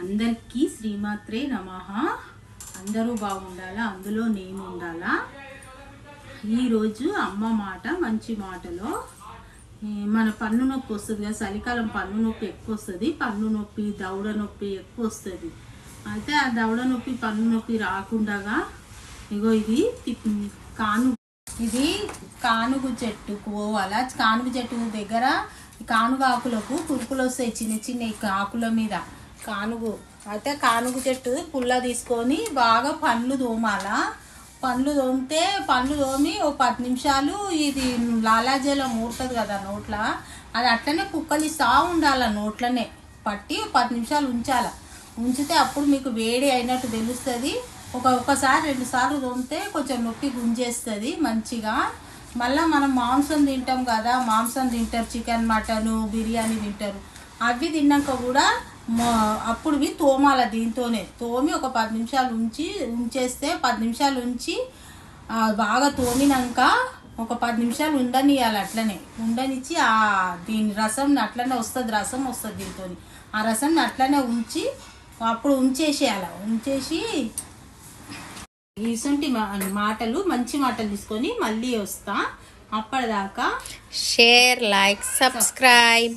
అందరికీ శ్రీమాత్రే నమః. అందరూ బాగుండాలా, అందులో నేను ఉండాలా. ఈరోజు అమ్మ మాట మంచి మాటలో మన పన్ను నొప్పి వస్తుంది కదా, చలికాలం పన్ను నొప్పి ఎక్కువ వస్తుంది. పన్ను నొప్పి, దవడ నొప్పి ఎక్కువ వస్తుంది. అయితే ఆ దవడ నొప్పి, పన్ను నొప్పి రాకుండా ఇగో ఇది కానుగు చెట్టుకు పోవాలా. కానుగు చెట్టు దగ్గర కానుగు ఆకులకు కురుపులు వస్తాయి, చిన్న చిన్న ఆకుల మీద కానుగు. అయితే కానుగు చెట్టు పుల్ల తీసుకొని బాగా పండ్లు తోమాలా. పండ్లు తోమితే పండ్లు తోమి ఓ 10 నిమిషాలు ఇది లాలాజలం ఊరుతుంది కదా నోట్ల, అది అట్లనే కుక్కలిస్తూ ఉండాలి. నోట్లనే పట్టి 10 నిమిషాలు ఉంచాలి. ఉంచితే అప్పుడు మీకు వేడి అయినట్టు తెలుస్తుంది. ఒకసారి 2 సార్లు తోమితే కొంచెం నొప్పి గుంజేస్తుంది మంచిగా. మళ్ళీ మనం మాంసం తింటాం కదా, మాంసం తింటారు, చికెన్, మటను, బిర్యానీ తింటారు. అవి తిన్నాక కూడా అప్పుడు తోమాల. దీంతోనే తోమి ఒక 10 నిమిషాలు ఉంచేస్తే 10 నిమిషాలు ఉంచి బాగా తోమినాక ఒక 10 నిమిషాలు ఉండనియాలి. అట్లనే ఉండనిచ్చి దీని రసం అట్లనే వస్తుంది, రసం వస్తుంది దీంతో. ఆ రసం అట్లనే ఉంచి అప్పుడు ఉంచేసేయాలి. ఉంచేసి ఇసుంటి మాటలు, మంచి మాటలు తీసుకొని మళ్ళీ వస్తా. అప్పటిదాకా షేర్, లైక్, సబ్స్క్రైబ్.